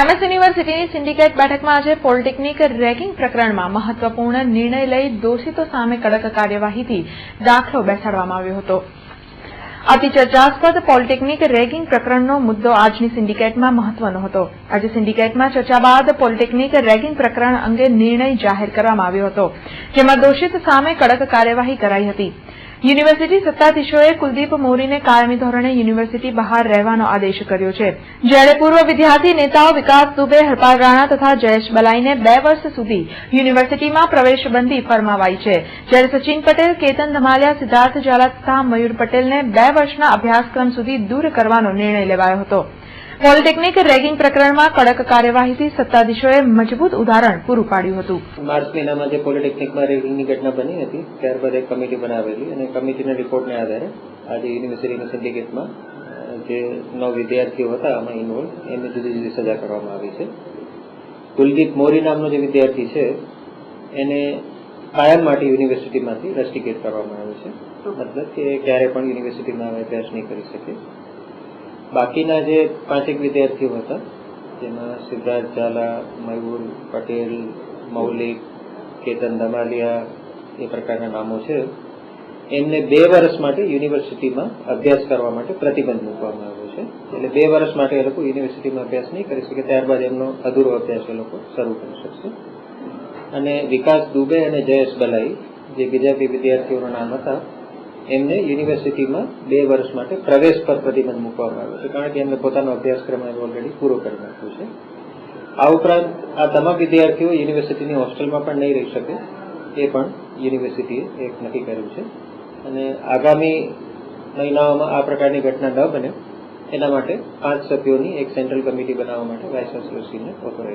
Famous યુનિવર્સિટીની syndicate બેઠકમાં આજે પોલિટેકનિક રેગિંગ પ્રકરણમાં મહત્વપૂર્ણ નિર્ણય લઈ દોષિતો સામે કડક કાર્યવાહીથી દાખલો બેસાડવામાં આવ્યો હતો. અતિ ચર્ચાસ્પદ પોલિટેકનિક રેગિંગ પ્રકરણનો મુદ્દો આજની સિન્ડિકેટમાં મહત્વનો હતો. આજે સિન્ડિકેટમાં ચર્ચા બાદ પોલિટેકનિક રેગિંગ પ્રકરણ અંગે નિર્ણય જાહેર કરવામાં આવ્યો હતો, જેમાં દોષિત સામે કડક કાર્યવાહી કરાઈ હતી. યુનિવર્સિટી સત્તાધીશોએ કુલદીપ મોરીને કાયમી ધોરણે યુનિવર્સિટી બહાર રહેવાનો આદેશ કર્યો છે, જ્યારે પૂર્વ વિદ્યાર્થી નેતાઓ વિકાસ દુબે, હરપાલ રાણા તથા જયેશ બલાઈને 2 વર્ષ સુધી યુનિવર્સિટીમાં પ્રવેશબંધી ફરમાવાઈ છે, જ્યારે સચિન પટેલ, કેતન ધમાલિયા, સિદ્ધાર્થ ઝાલા તથા મયુર પટેલને 2 વર્ષના અભ્યાસક્રમ સુધી દૂર કરવાનો નિર્ણય લેવાયો હતો. પોલિટેકનિક રેગિંગ પ્રકરણમાં કડક કાર્યવાહીથી સત્તાધીશોએ મજબૂત ઉદાહરણ પૂરું પાડ્યું હતું. માર્ચ મહિનામાં જે પોલિટેકનિકમાં રેગિંગની ઘટના બની હતી, ત્યારબાદ એક કમિટી બનાવેલી અને કમિટીના રિપોર્ટને આધારે આજે યુનિવર્સિટીની સિન્ડિકેટમાં જે 9 વિદ્યાર્થીઓ હતા આમાં ઇન્વોલ્વ, એમને જુદી જુદી સજા કરવામાં આવી છે. કુલદીપ મોરી નામનો જે વિદ્યાર્થી છે એને કાયમ માટે યુનિવર્સિટીમાંથી રસ્ટિકેટ કરવામાં આવ્યો છે, મતલબ કે ક્યારે પણ યુનિવર્સિટીમાં અભ્યાસ નહીં કરી શકે. બાકીના જે 5 વિદ્યાર્થીઓ હતા, જેમાં સિદ્ધાર્થ ઝાલા, મયુર પટેલ, મૌલિક, કેતન ધમાલિયા એ પ્રકારના નામો છે, એમને 2 વર્ષ માટે યુનિવર્સિટીમાં અભ્યાસ કરવા માટે પ્રતિબંધ મૂકવામાં આવ્યો છે. એટલે 2 વર્ષ માટે એ લોકો યુનિવર્સિટીમાં અભ્યાસ નહીં કરી શકે, ત્યારબાદ એમનો અધૂરો અભ્યાસ એ લોકો શરૂ કરી શકશે. અને વિકાસ દુબે અને જયેશ બલાઈ, જે બીજા 2 વિદ્યાર્થીઓના નામ હતા, એમને યુનિવર્સિટીમાં 2 વર્ષ માટે પ્રવેશ પર પ્રતિબંધ મૂકવામાં આવ્યો છે, કારણ કે એમને પોતાનો અભ્યાસક્રમ ઓલરેડી પૂરો કરી નાખ્યો છે. આ ઉપરાંત આ તમામ વિદ્યાર્થીઓ યુનિવર્સિટીની હોસ્ટેલમાં પણ નહીં રહી શકે, એ પણ યુનિવર્સિટીએ એક નક્કી કર્યું છે. અને આગામી મહિનાઓમાં આ પ્રકારની ઘટના ન બને એના માટે 5 સભ્યોની એક સેન્ટ્રલ કમિટી બનાવવા માટે વાઇસ ચાન્સલરશ્રીને ઓથોરાઇઝ